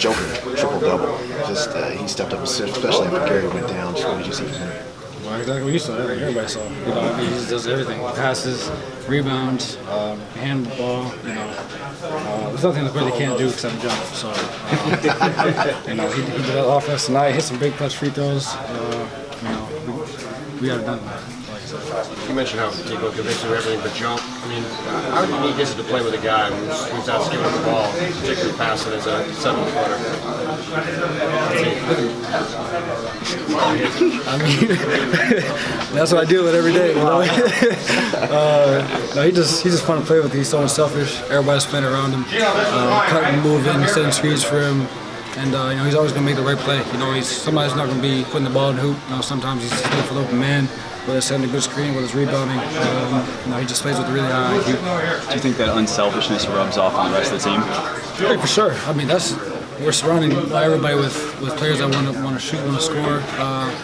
Joker, triple-double. Just he stepped up, especially after Gary went down. Just what did you see from him? Well, exactly what you saw. Everybody saw. He just does everything: passes, rebounds, hand the ball. There's nothing in the court he can't do except jump. So, he did that offense tonight. Hit some big clutch free throws. We got it done. You mentioned how Tico can basically do everything but jump. I mean, how unique is it to play with a guy who's out skipping the ball, particularly passing as a 7-footer? I mean, that's what I deal with every day. He's just fun to play with. He's so unselfish. Everybody's playing around him, cutting, moving, setting screens for him. And he's always going to make the right play. He's somebody's not going to be putting the ball in the hoop. Sometimes he's looking for the open man, whether it's setting a good screen, whether it's rebounding. He just plays with a really high IQ. Do you think that unselfishness rubs off on the rest of the team? Yeah, for sure. I mean, we're surrounding everybody with players that want to shoot, want to score.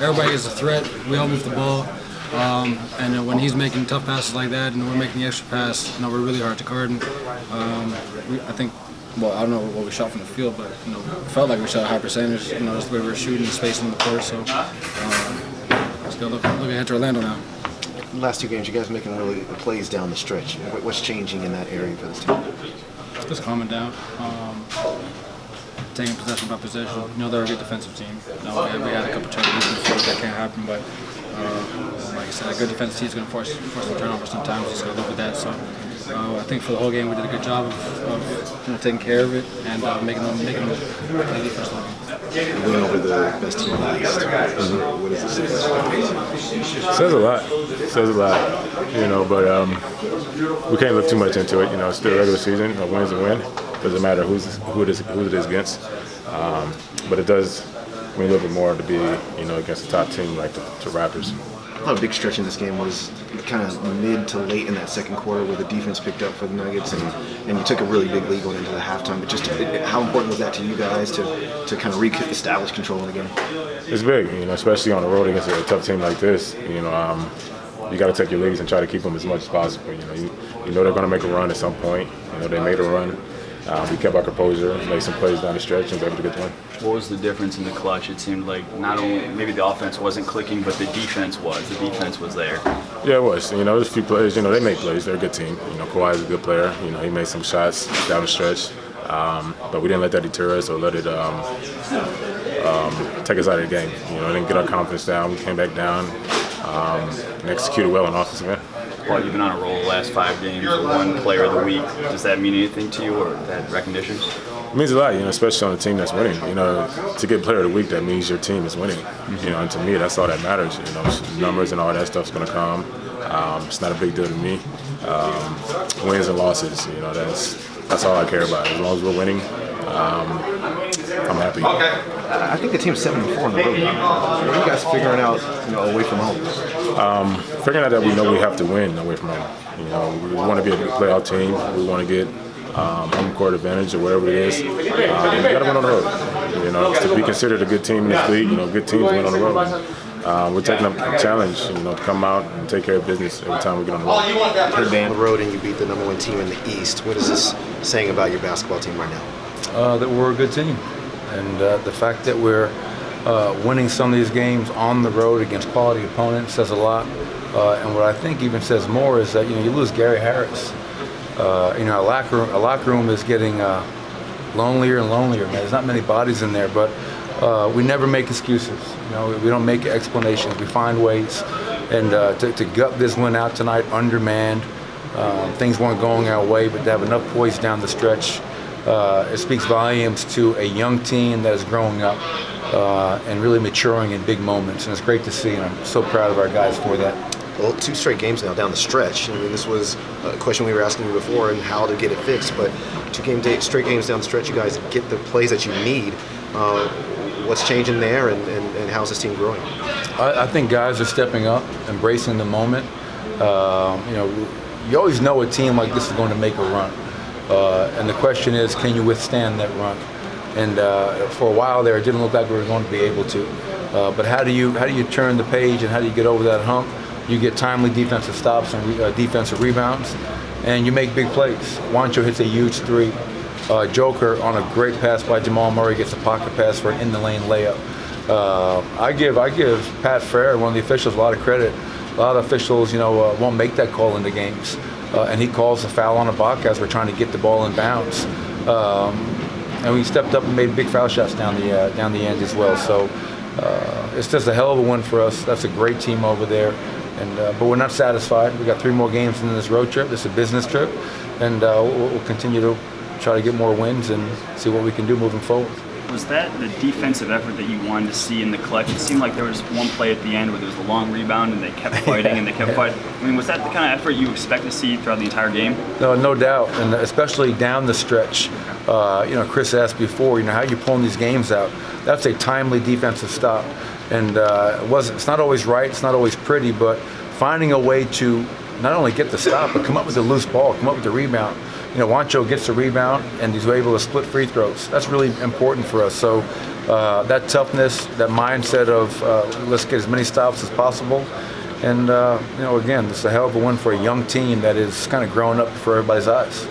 Everybody is a threat. We all move the ball. And when he's making tough passes like that, and we're making the extra pass, we're really hard to guard. And, I think. Well, I don't know what we shot from the field, but it felt like we shot a high percentage. Just the way we were shooting, the space in the court. So let's go look ahead to Orlando now. The last 2 games, you guys making really plays down the stretch. What's changing in that area for this team? Just calming down, taking possession by possession. They're a good defensive team. We had a couple turnovers in the field that can't happen, but like I said, a good defensive team is going to force some turnovers sometimes. Just got to look at that. So. I think for the whole game we did a good job of taking care of it and making them play defense. Win over the best team in the East. What does it say? Says a lot. Says a lot. But we can't look too much into it. It's still regular season. A win's a win. Doesn't matter who it is against. But it does mean a little bit more to be against a top team like the Raptors. I thought a big stretch in this game was kind of mid to late in that second quarter where the defense picked up for the Nuggets and you took a really big lead going into the halftime. But just how important was that to you guys to kind of re-establish control in the game? It's big, especially on the road against a tough team like this. You got to take your leads and try to keep them as much as possible. They're going to make a run at some point. They made a run. We kept our composure, made some plays down the stretch, and was able to get the win. What was the difference in the clutch? It seemed like not only maybe the offense wasn't clicking, but the defense was. The defense was there. Yeah, it was. There's a few players. They make plays. They're a good team. Kawhi's a good player. He made some shots down the stretch, but we didn't let that deter us or let it take us out of the game. Didn't get our confidence down. We came back down and executed well on offensive end. Well, you've been on a roll the last 5 games, 1 player of the week. Does that mean anything to you, or that recognition? It means a lot, especially on a team that's winning. To get player of the week, that means your team is winning. And to me, that's all that matters. Numbers and all that stuff's going to come. It's not a big deal to me. Wins and losses, that's all I care about. As long as we're winning, I'm happy. I think the team's 7-4 on the road. What are you guys figuring out, away from home? Figuring out that we know we have to win away from home. We want to be a good playoff team. We want to get home court advantage or whatever it is. We got to win on the road. To be considered a good team in this league, good teams win on the road. We're taking up a challenge, to come out and take care of business every time we get on the road. You're on the road and you beat the #1 team in the East. What is this saying about your basketball team right now? That we're a good team. And the fact that we're winning some of these games on the road against quality opponents says a lot. And what I think even says more is that you lose Gary Harris. Our locker room is getting lonelier and lonelier. Man, there's not many bodies in there, but we never make excuses. We don't make explanations. We find ways. And to gut this win out tonight, undermanned, things weren't going our way, but to have enough poise down the stretch. It speaks volumes to a young team that is growing up and really maturing in big moments, and it's great to see, and I'm so proud of our guys for that. Well, 2 straight games now down the stretch. This was a question we were asking you before and how to get it fixed, but 2 straight games down the stretch, you guys get the plays that you need. What's changing there, and how's this team growing? I think guys are stepping up, embracing the moment. You always know a team like this is going to make a run. And the question is, can you withstand that run? And for a while there, it didn't look like we were going to be able to. But how do you turn the page and how do you get over that hump? You get timely defensive stops and defensive rebounds, and you make big plays. Juancho hits a huge 3. Joker on a great pass by Jamal Murray gets a pocket pass for an in-the-lane layup. I give Pat Frere, one of the officials, a lot of credit. A lot of officials, won't make that call in the games, and he calls a foul on Ibaka as we're trying to get the ball in bounds. And we stepped up and made big foul shots down the end as well. So it's just a hell of a win for us. That's a great team over there, but we're not satisfied. We got 3 more games in this road trip. This is a business trip, and we'll continue to try to get more wins and see what we can do moving forward. Was that the defensive effort that you wanted to see in the clutch? It seemed like there was one play at the end where there was a long rebound and they kept fighting and they kept fighting. I mean, was that the kind of effort you expect to see throughout the entire game? No doubt, and especially down the stretch. Chris asked before, how you pulling these games out. That's a timely defensive stop, and it's not always right, it's not always pretty, but finding a way to not only get the stop, but come up with the loose ball, come up with the rebound. Juancho gets the rebound, and he's able to split free throws. That's really important for us. So that toughness, that mindset of let's get as many stops as possible. And, again, it's a hell of a win for a young team that is kind of growing up before everybody's eyes.